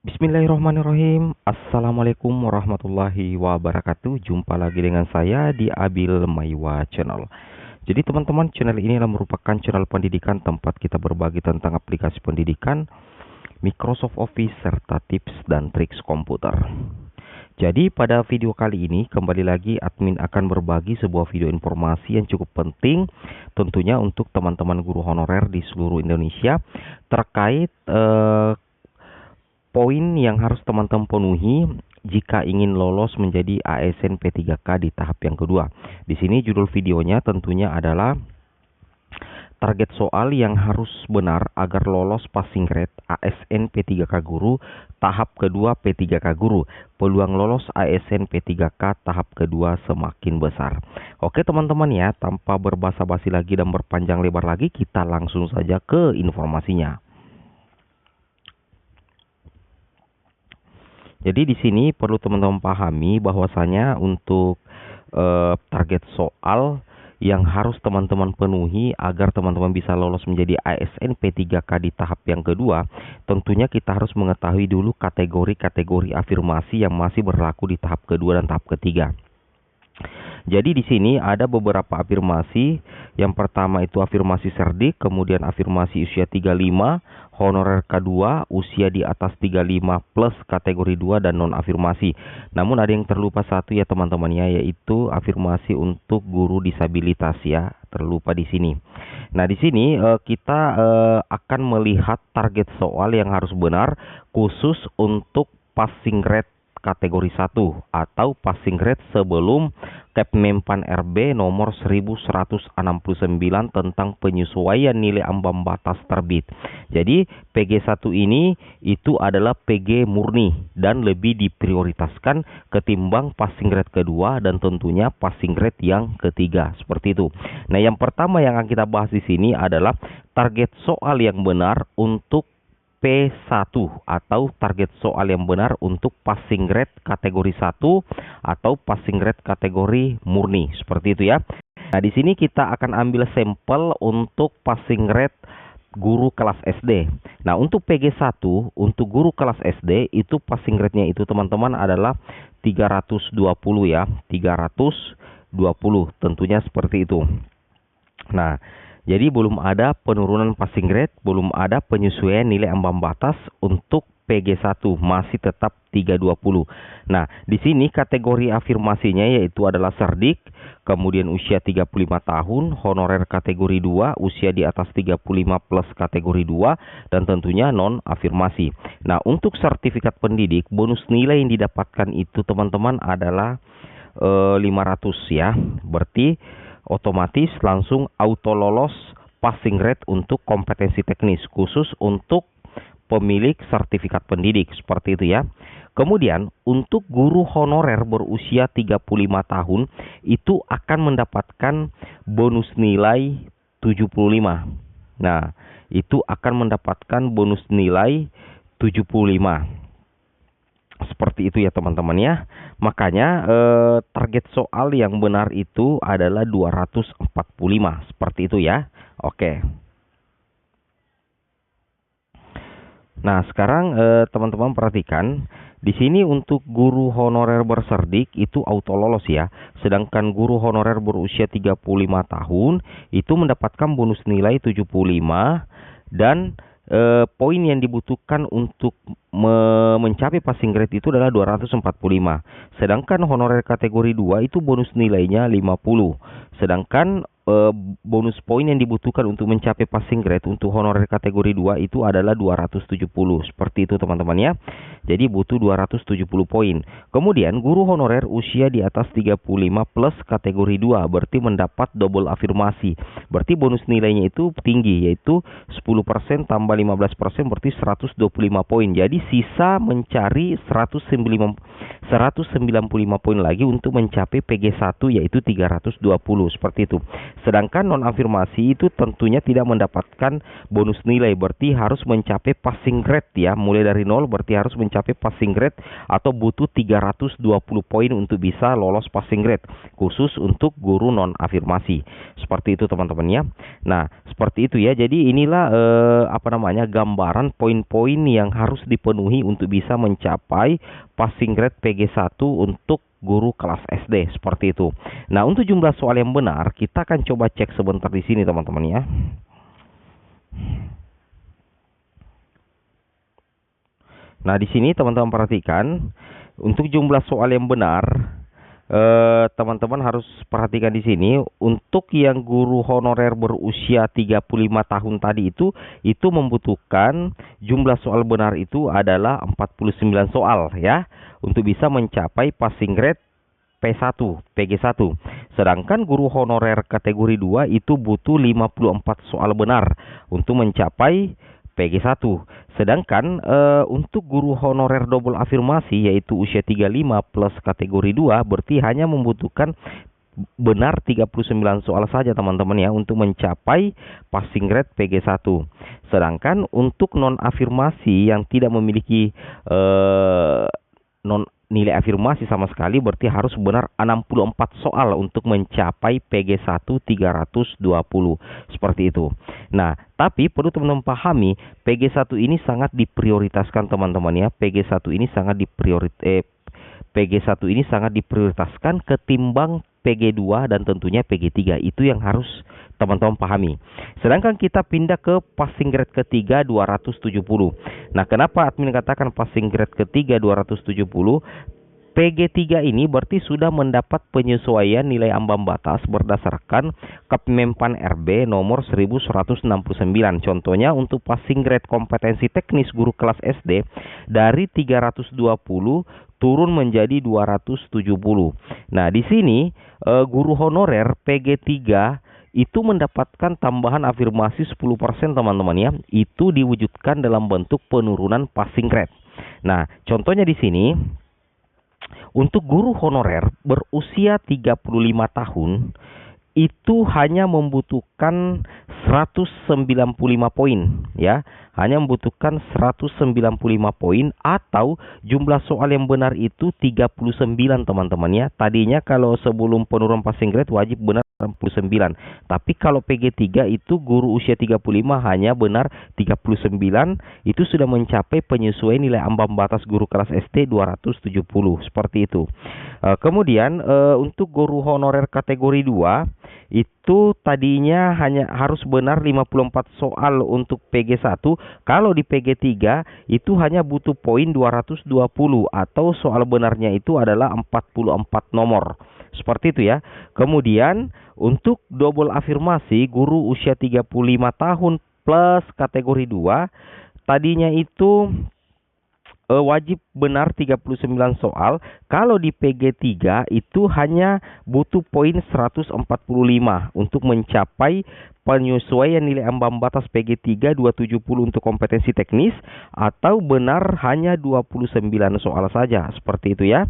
Bismillahirrahmanirrahim. Assalamualaikum warahmatullahi wabarakatuh. Jumpa lagi dengan saya di Abil Maiwa Channel. Jadi teman-teman, channel ini adalah merupakan channel pendidikan tempat kita berbagi tentang aplikasi pendidikan, Microsoft Office, serta tips dan triks komputer. Jadi pada video kali ini kembali lagi admin akan berbagi sebuah video informasi yang cukup penting tentunya untuk teman-teman guru honorer di seluruh Indonesia terkait poin yang harus teman-teman penuhi jika ingin lolos menjadi ASN P3K di tahap yang kedua. Di sini judul videonya tentunya adalah target soal yang harus benar agar lolos passing grade ASN P3K guru tahap kedua P3K guru. Peluang lolos ASN P3K tahap kedua semakin besar. Oke teman-teman ya, tanpa berbasa-basi lagi dan berpanjang lebar lagi, kita langsung saja ke informasinya. Jadi di sini perlu teman-teman pahami bahwasanya untuk target soal yang harus teman-teman penuhi agar teman-teman bisa lolos menjadi ASN P3K di tahap yang kedua, tentunya kita harus mengetahui dulu kategori-kategori afirmasi yang masih berlaku di tahap kedua dan tahap ketiga. Jadi di sini ada beberapa afirmasi. Yang pertama itu afirmasi cerdik, kemudian afirmasi usia 35, honorer K2, usia di atas 35 plus kategori 2 dan non afirmasi. Namun ada yang terlupa satu ya teman-teman ya, yaitu afirmasi untuk guru disabilitas ya, terlupa di sini. Nah, di sini kita akan melihat target soal yang harus benar khusus untuk passing grade kategori 1 atau passing grade sebelum Kepmenpan RB nomor 1169 tentang penyesuaian nilai ambang batas terbit. Jadi PG1 ini itu adalah PG murni dan lebih diprioritaskan ketimbang passing grade kedua dan tentunya passing grade yang ketiga, seperti itu. Nah, yang pertama yang akan kita bahas di sini adalah target soal yang benar untuk P1 atau target soal yang benar untuk passing grade kategori 1 atau passing grade kategori murni, seperti itu ya. Nah, di sini kita akan ambil sampel untuk passing grade guru kelas SD. Nah, untuk PG1 untuk guru kelas SD itu passing grade-nya itu teman-teman adalah 320 ya, 320 tentunya seperti itu. Nah, jadi belum ada penurunan passing grade, belum ada penyesuaian nilai ambang batas untuk PG1, masih tetap 320. Nah, di sini kategori afirmasinya yaitu adalah cerdik, kemudian usia 35 tahun, honorer kategori 2, usia di atas 35 plus kategori 2, dan tentunya non afirmasi. Nah, untuk sertifikat pendidik, bonus nilai yang didapatkan itu teman-teman adalah 500 ya. Berarti otomatis langsung auto lolos passing grade untuk kompetensi teknis khusus untuk pemilik sertifikat pendidik, seperti itu ya. Kemudian untuk guru honorer berusia 35 tahun itu akan mendapatkan bonus nilai 75. Nah, itu akan mendapatkan bonus nilai 75. Seperti itu ya teman-teman ya. Makanya target soal yang benar itu adalah 245. Seperti itu ya. Oke. Nah, sekarang teman-teman perhatikan. Di sini untuk guru honorer berserdik itu auto lolos ya. Sedangkan guru honorer berusia 35 tahun itu mendapatkan bonus nilai 75 dan poin yang dibutuhkan untuk mencapai passing grade itu adalah 245. Sedangkan honorer kategori 2 itu bonus nilainya 50. Sedangkan bonus poin yang dibutuhkan untuk mencapai passing grade untuk honorer kategori 2 itu adalah 270. Seperti itu teman-teman ya. Jadi butuh 270 poin. Kemudian guru honorer usia di atas 35 plus kategori 2 berarti mendapat double afirmasi. Berarti bonus nilainya itu tinggi, yaitu 10% tambah 15% berarti 125 poin. Jadi sisa mencari 195 195 poin lagi untuk mencapai PG1 yaitu 320 seperti itu. Sedangkan non afirmasi itu tentunya tidak mendapatkan bonus nilai, berarti harus mencapai passing grade ya. Mulai dari 0 berarti harus mencapai passing grade atau butuh 320 poin untuk bisa lolos passing grade khusus untuk guru non afirmasi. Seperti itu teman-teman ya. Nah, seperti itu ya. Jadi inilah gambaran poin-poin yang harus dipenuhi untuk bisa mencapai passing grade PG1 untuk guru kelas SD seperti itu. Nah, untuk jumlah soal yang benar kita akan coba cek sebentar di sini teman-teman ya. Nah, di sini teman-teman perhatikan untuk jumlah soal yang benar. Teman-teman harus perhatikan di sini untuk yang guru honorer berusia 35 tahun tadi itu membutuhkan jumlah soal benar itu adalah 49 soal ya untuk bisa mencapai passing grade P1, PG1. Sedangkan guru honorer kategori 2 itu butuh 54 soal benar untuk mencapai PG1. Sedangkan untuk guru honorer double afirmasi yaitu usia 35 plus kategori 2 berarti hanya membutuhkan benar 39 soal saja teman-teman ya untuk mencapai passing grade PG1. Sedangkan untuk non afirmasi yang tidak memiliki nilai afirmasi sama sekali berarti harus benar 64 soal untuk mencapai PG1 320 seperti itu. Nah, tapi perlu teman-teman pahami PG1 ini sangat diprioritaskan teman-teman ya. PG1 ini sangat diprioritaskan ketimbang PG2 dan tentunya PG3. Itu yang harus teman-teman pahami. Sedangkan kita pindah ke passing grade ketiga 270. Nah, kenapa admin katakan passing grade ketiga 270? PG3 ini berarti sudah mendapat penyesuaian nilai ambang batas berdasarkan Kemenpan RB nomor 1169. Contohnya untuk passing grade kompetensi teknis guru kelas SD dari 320 turun menjadi 270. Nah, di sini guru honorer PG3 itu mendapatkan tambahan afirmasi 10% teman-teman ya. Itu diwujudkan dalam bentuk penurunan passing grade. Nah, contohnya di sini untuk guru honorer berusia 35 tahun itu hanya membutuhkan 195 poin ya. Hanya membutuhkan 195 poin atau jumlah soal yang benar itu 39 teman-teman ya. Tadinya kalau sebelum penurunan passing grade wajib benar 39. Tapi kalau PG3 itu guru usia 35 hanya benar 39, itu sudah mencapai penyesuaian nilai ambang batas guru kelas SD 270 seperti itu. Kemudian untuk guru honorer kategori 2 itu tadinya hanya harus benar 54 soal untuk PG1. Kalau di PG3 itu hanya butuh poin 220 atau soal benarnya itu adalah 44 nomor. Seperti itu ya. Kemudian untuk double afirmasi guru usia 35 tahun plus kategori 2 tadinya itu wajib benar 39 soal. Kalau di PG3 itu hanya butuh poin 145 untuk mencapai penyesuaian nilai ambang batas PG3 270 untuk kompetensi teknis atau benar hanya 29 soal saja. Seperti itu ya.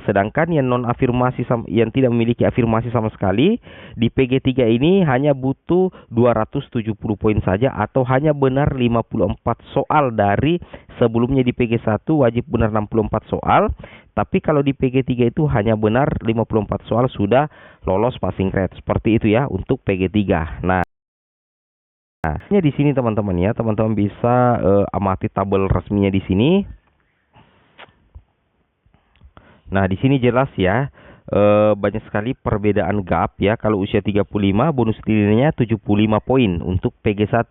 Sedangkan yang non afirmasi yang tidak memiliki afirmasi sama sekali di PG3 ini hanya butuh 270 poin saja atau hanya benar 54 soal dari sebelumnya di PG1 wajib benar 64 soal. Tapi kalau di PG3 itu hanya benar 54 soal sudah lolos passing grade. Seperti itu ya untuk PG3. Nah, di sini teman-teman ya, teman-teman bisa amati tabel resminya di sini. Nah, di sini jelas ya, banyak sekali perbedaan gap ya. Kalau usia 35 bonus nilainya 75 poin untuk PG1.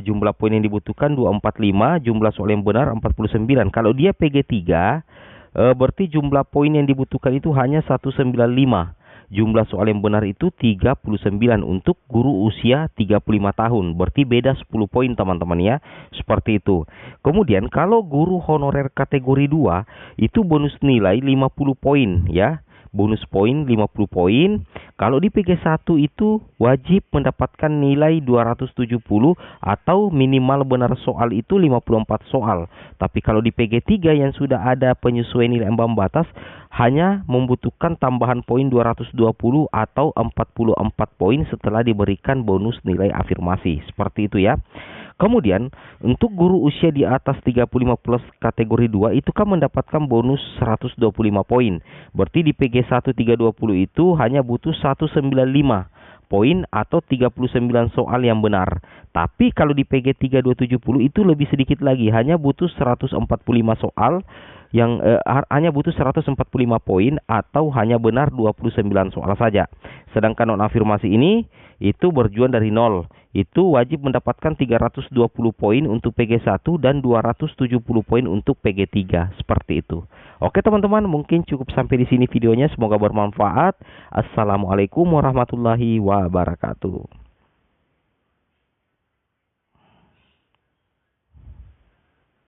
Jumlah poin yang dibutuhkan 245, jumlah soal yang benar 49. Kalau dia PG3, berarti jumlah poin yang dibutuhkan itu hanya 195. Jumlah soal yang benar itu 39 untuk guru usia 35 tahun. Berarti beda 10 poin teman-teman ya. Seperti itu. Kemudian kalau guru honorer kategori 2 itu bonus nilai 50 poin ya. bonus poin 50 poin. Kalau di PG1 itu wajib mendapatkan nilai 270 atau minimal benar soal itu 54 soal. Tapi kalau di PG3 yang sudah ada penyesuaian nilai ambang batas hanya membutuhkan tambahan poin 220 atau 44 poin setelah diberikan bonus nilai afirmasi. Seperti itu ya. Kemudian untuk guru usia di atas 35 plus kategori 2 itu kan mendapatkan bonus 125 poin. Berarti di PG1 320 itu hanya butuh 195 poin atau 39 soal yang benar. Tapi kalau di PG3 270 itu lebih sedikit lagi, hanya butuh 145 soal yang hanya butuh 145 poin atau hanya benar 29 soal saja. Sedangkan non afirmasi ini itu berjuang dari nol. Itu wajib mendapatkan 320 poin untuk PG1 dan 270 poin untuk PG3. Seperti itu. Oke teman-teman, mungkin cukup sampai di sini videonya. Semoga bermanfaat. Assalamualaikum warahmatullahi wabarakatuh.